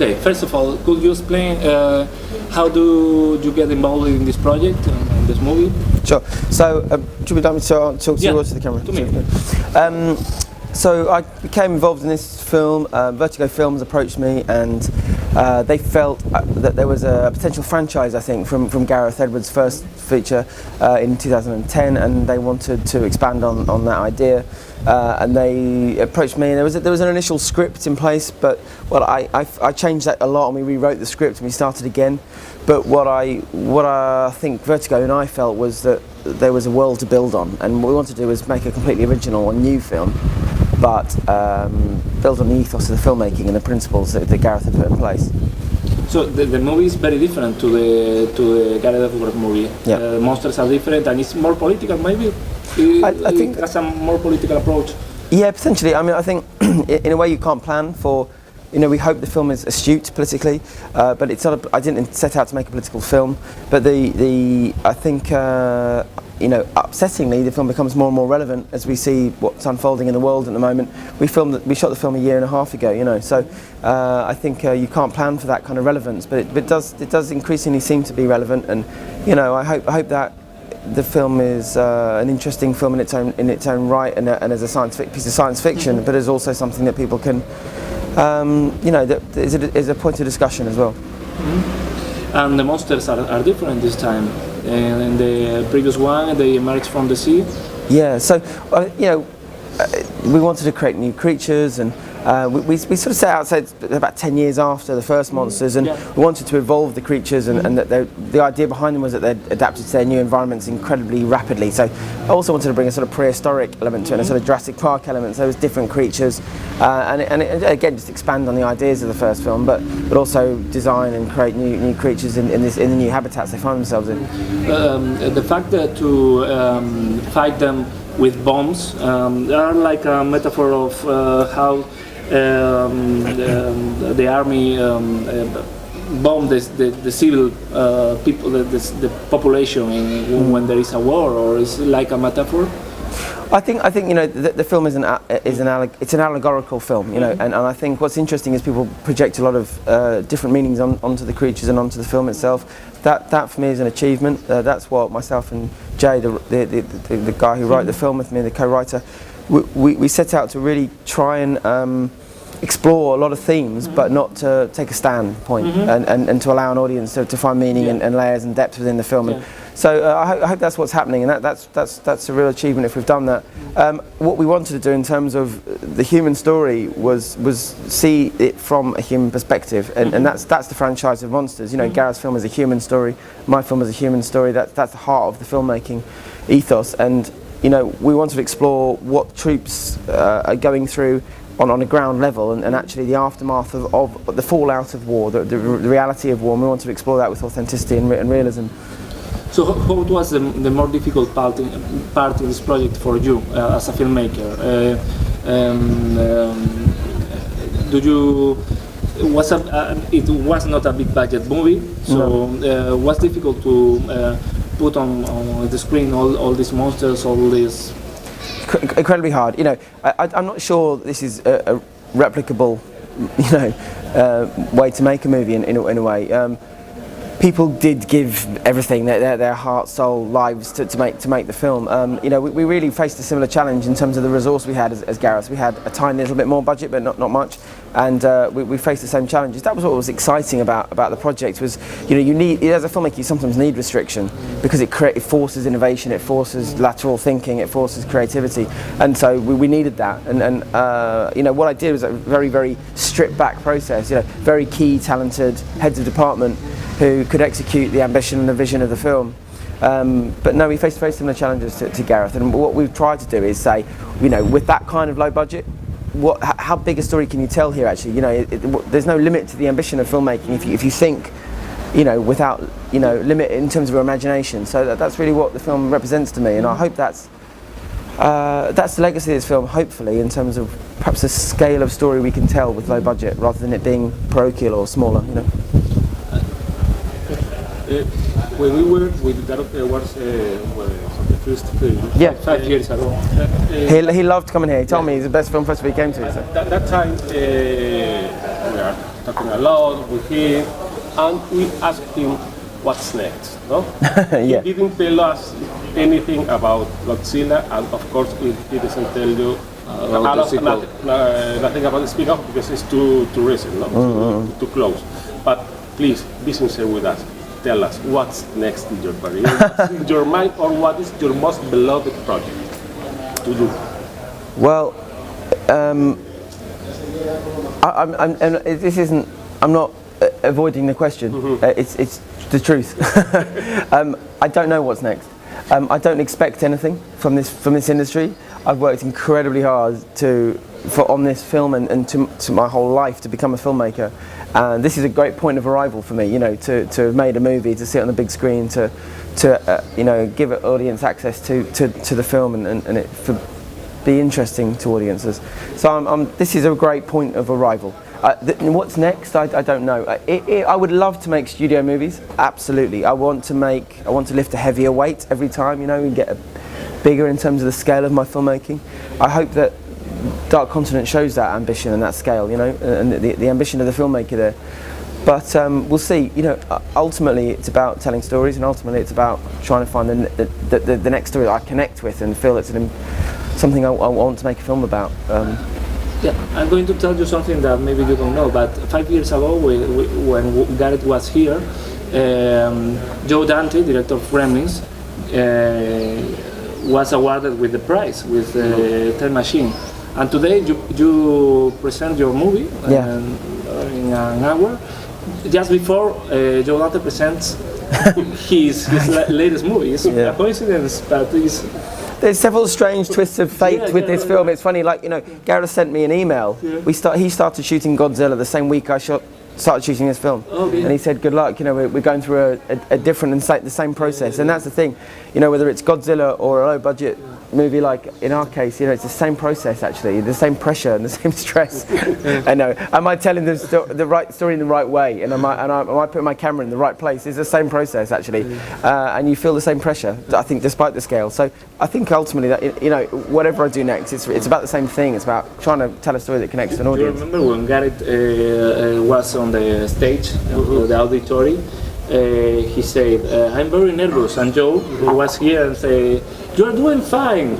Okay, first of all, could you explain how do you get involved in this project, in this movie? Sure. So, should we talk to you or to the camera? To me. So I became involved in this film. Vertigo Films approached me, and they felt that there was a potential franchise, I think, from Gareth Edwards' first feature in 2010, and they wanted to expand on that idea. And they approached me, and there was an initial script in place, but I changed that a lot, and we rewrote the script and we started again. But what I think Vertigo and I felt was that there was a world to build on, and what we wanted to do was make a completely original and new film, but build on the ethos of the filmmaking and the principles that Gareth had put in place. So the movie is very different to the Gareth Edwards movie. Yeah. The monsters are different, and it's more political, maybe. I think it has a more political approach. Yeah, potentially. I mean, I think in a way you can't plan for. We hope the film is astute politically, but it's not. I didn't set out to make a political film, but I think upsettingly the film becomes more and more relevant as we see what's unfolding in the world at the moment. We shot the film a year and a half ago, so I think you can't plan for that kind of relevance, but it does increasingly seem to be relevant, and I hope that the film is an interesting film in its own right, and as a piece of science fiction, but is also something that people can. That is a point of discussion as well. Mm-hmm. And the monsters are different this time. In the previous one, they emerged from the sea. Yeah, so we wanted to create new creatures, and we sort of set out, so it's about 10 years after the first monsters, and we wanted to evolve the creatures, and that the idea behind them was that they'd adapted to their new environments incredibly rapidly. So I also wanted to bring a sort of prehistoric element to it, and a sort of Jurassic Park element, so it was different creatures, and again just expand on the ideas of the first film, but also design and create new creatures in the new habitats they find themselves in. The fact that to fight them with bombs, they are like a metaphor of how the army bomb the civil people, the population when there is a war, or is it like a metaphor? I think the film is an allegorical film, and I think what's interesting is people project a lot of different meanings onto the creatures and onto the film itself. That for me is an achievement. That's what myself and Jay, the guy who wrote the film with me, the co-writer, we set out to really try and explore a lot of themes, but not to take a standpoint, and to allow an audience to find meaning and layers and depth within the film. And so I hope that's what's happening, and that's a real achievement if we've done that. What we wanted to do in terms of the human story was see it from a human perspective, and that's the franchise of monsters. Gareth's film is a human story, my film is a human story. That's the heart of the filmmaking ethos, and we wanted to explore what troops are going through on a ground level, and actually the aftermath of the fallout of war, the reality of war, and we want to explore that with authenticity and realism. So what was the more difficult part in this project for you as a filmmaker? It was not a big budget movie, so was difficult to put on the screen all these monsters, all these. Incredibly hard. I'm not sure this is a replicable, way to make a movie in a way. People did give everything, their heart, soul, lives to make the film. We really faced a similar challenge in terms of the resource we had as Gareth. We had a tiny little bit more budget, but not much, and we faced the same challenges. That was what was exciting about the project. Was you need, as a filmmaker, you sometimes need restriction because it forces innovation, it forces lateral thinking, it forces creativity, and so we needed that. And what I did was a very, very stripped back process. Very key, talented heads of department who could execute the ambition and the vision of the film. But no, we faced very similar challenges to Gareth, and what we've tried to do is say, with that kind of low budget, how big a story can you tell here actually? There's no limit to the ambition of filmmaking if you think, without, limit in terms of your imagination. So that's really what the film represents to me, and I hope that's the legacy of this film, hopefully, in terms of perhaps the scale of story we can tell with low budget, rather than it being parochial or smaller, When we worked with Gareth Edwards the first film, 5 years ago. He loved coming here. He told me it's the best film festival he came to. At that time, we are talking a lot with him, and we asked him what's next. No, Yeah. he didn't tell us anything about Godzilla, and of course he doesn't tell you nothing about the spin-off because it's too recent, no? Too close. But please be sincere with us. Tell us what's next in your career, what's in your mind, or what is your most beloved project to do. Well, I'm not avoiding the question. It's the truth. I don't know what's next. I don't expect anything from this industry. I've worked incredibly hard on this film and to my whole life to become a filmmaker. And this is a great point of arrival for me, you know, to have made a movie, to see it on the big screen, to you know, give an audience access to the film and it be interesting to audiences. So this is a great point of arrival. What's next? I don't know. I would love to make studio movies. Absolutely. I want to lift a heavier weight every time. You know, and get bigger in terms of the scale of my filmmaking. I hope that Dark Continent shows that ambition and that scale. You know, and the ambition of the filmmaker there. But we'll see. You know, ultimately it's about telling stories, and ultimately it's about trying to find the next story that I connect with and feel it's something I want to make a film about. Yeah, I'm going to tell you something that maybe you don't know, but 5 years ago, when Gareth was here, Joe Dante, director of Gremlins, was awarded with the prize, with the Time Machine. And today you present your movie in an hour. Just before Joe Dante presents his latest movie. It's a coincidence, but it's... There's several strange twists of fate with this film. It's funny, like, you know, Gareth sent me an email. He started shooting Godzilla the same week I started shooting this film. Okay. And he said, good luck, you know, we're going through a different and the same process. And that's the thing, you know, whether it's Godzilla or a low budget movie like in our case, you know, it's the same process actually, the same pressure and the same stress. I know. Am I telling the right story in the right way? And am I putting my camera in the right place? It's the same process actually. And you feel the same pressure, I think, despite the scale. So I think ultimately that, you know, whatever I do next, it's about the same thing. It's about trying to tell a story that connects to an audience. Do you remember when Gareth was on the stage, the auditory? He said, I'm very nervous, and Joe was here and said, you're doing fine.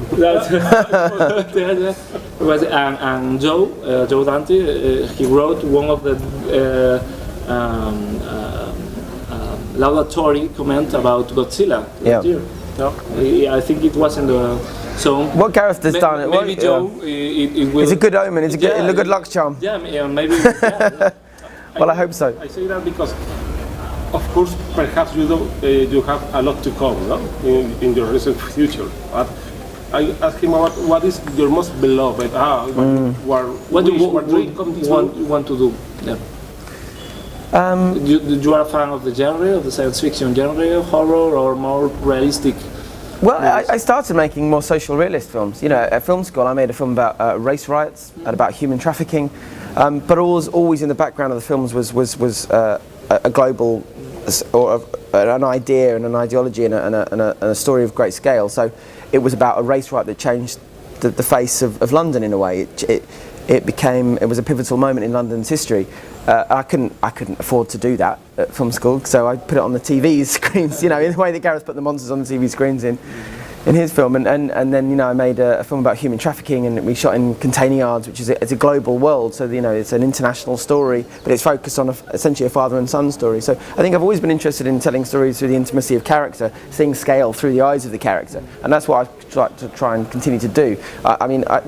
And Joe Dante, he wrote one of the laudatory comment about Godzilla. Yeah. I think it was in the... So what Gareth has done, maybe Joe, it will... It's a good omen, it's a good luck charm. Yeah, maybe... Yeah. Well, I hope so. I say that because, of course, perhaps you have a lot to come, no? in your recent future. But I asked him about what is your most beloved. What do you want to do? Yeah. You are a fan of the genre, of the science fiction genre, horror, or more realistic? Well, I started making more social realist films. You know, at film school I made a film about race riots and about human trafficking, but always in the background of the films was a global, or an idea and an ideology and a story of great scale. So it was about a race riot that changed the face of London in a way. It was a pivotal moment in London's history. I couldn't afford to do that at film school, so I put it on the TV screens, you know, in the way that Gareth put the monsters on the TV screens in his film, and then, you know, I made a film about human trafficking, and we shot in container yards, which is it's a global world, so, you know, it's an international story, but it's focused on essentially a father and son story. So I think I've always been interested in telling stories through the intimacy of character, seeing scale through the eyes of the character, and that's what I try and continue to do. I mean, I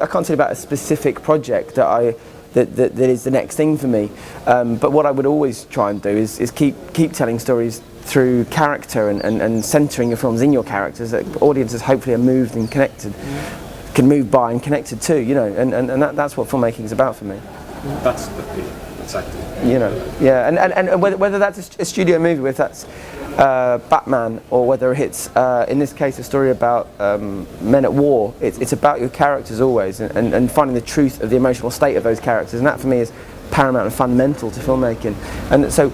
can't say about a specific project that is the next thing for me, but what I would always try and do is keep telling stories through character and centering your films in your characters that audiences hopefully are moved and connected, can move by and connected to, you know, and that's what filmmaking is about for me. That's the thing, exactly. You know, yeah, and whether that's a studio movie, whether that's Batman, or whether it's in this case a story about men at war, it's about your characters always, and finding the truth of the emotional state of those characters, and that for me is paramount and fundamental to filmmaking. And so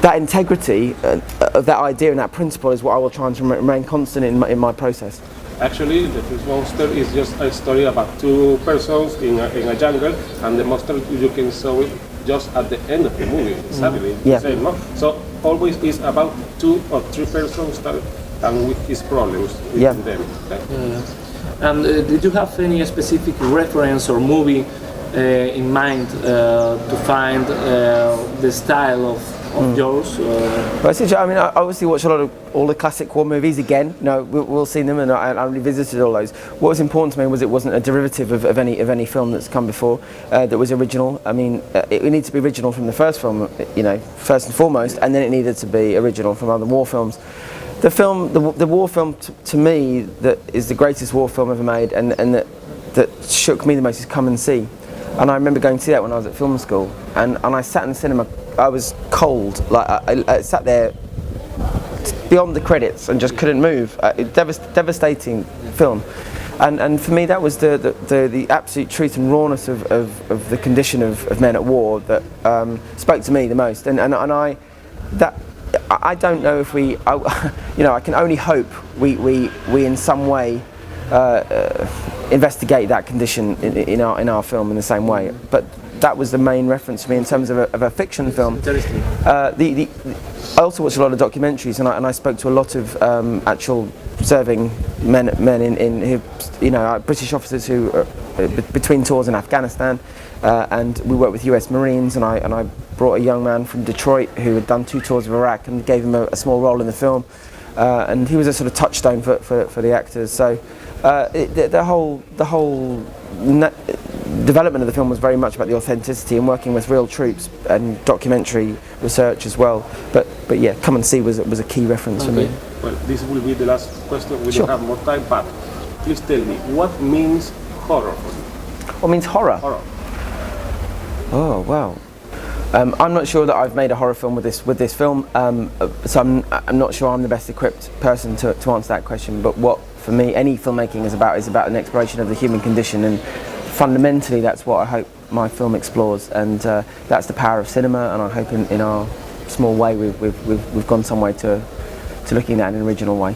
that integrity of that idea and that principle is what I will try and remain constant in my process. Actually, the first monster is just a story about two persons in a jungle, and the monster you can saw it just at the end of the movie. Sadly, Yeah. the same, no? So always is about 2 or 3 persons and with his problems with Yeah. them. Okay? And did you have any specific reference or movie in mind to find the style of yours? Well, essentially, I mean, I obviously watch a lot of all the classic war movies again. You know, we'll see them, and I revisited all those. What was important to me was it wasn't a derivative of any film that's come before that was original. I mean, it needed to be original from the first film, you know, first and foremost, and then it needed to be original from other war films. The film, the war film, to me, that is the greatest war film ever made, and that shook me the most is Come and See. And I remember going to see that when I was at film school, and I sat in the cinema. I was cold, like I sat there beyond the credits and just couldn't move. Devastating film, and for me that was the absolute truth and rawness of the condition of men at war that spoke to me the most. And I don't know if you know, I can only hope we in some way investigate that condition in our film in the same way. But that was the main reference for me in terms of a fiction film. Interesting. I also watched a lot of documentaries, and I spoke to a lot of actual serving men in who, you know, British officers who are between tours in Afghanistan, and we worked with US Marines, and I brought a young man from Detroit who had done 2 tours of Iraq and gave him a small role in the film, and he was a sort of touchstone for the actors. So the whole development of the film was very much about the authenticity and working with real troops and documentary research as well. But yeah, Come and See was a key reference for me. Well, this will be the last question. We Sure. don't have more time, but please tell me, what means horror for you? What means horror? Horror. Oh wow. I'm not sure that I've made a horror film with this film, so I'm not sure I'm the best equipped person to answer that question. But what for me any filmmaking is about an exploration of the human condition, and fundamentally that's what I hope my film explores, and that's the power of cinema. And I hope in our small way we've gone some way to looking at it in an original way.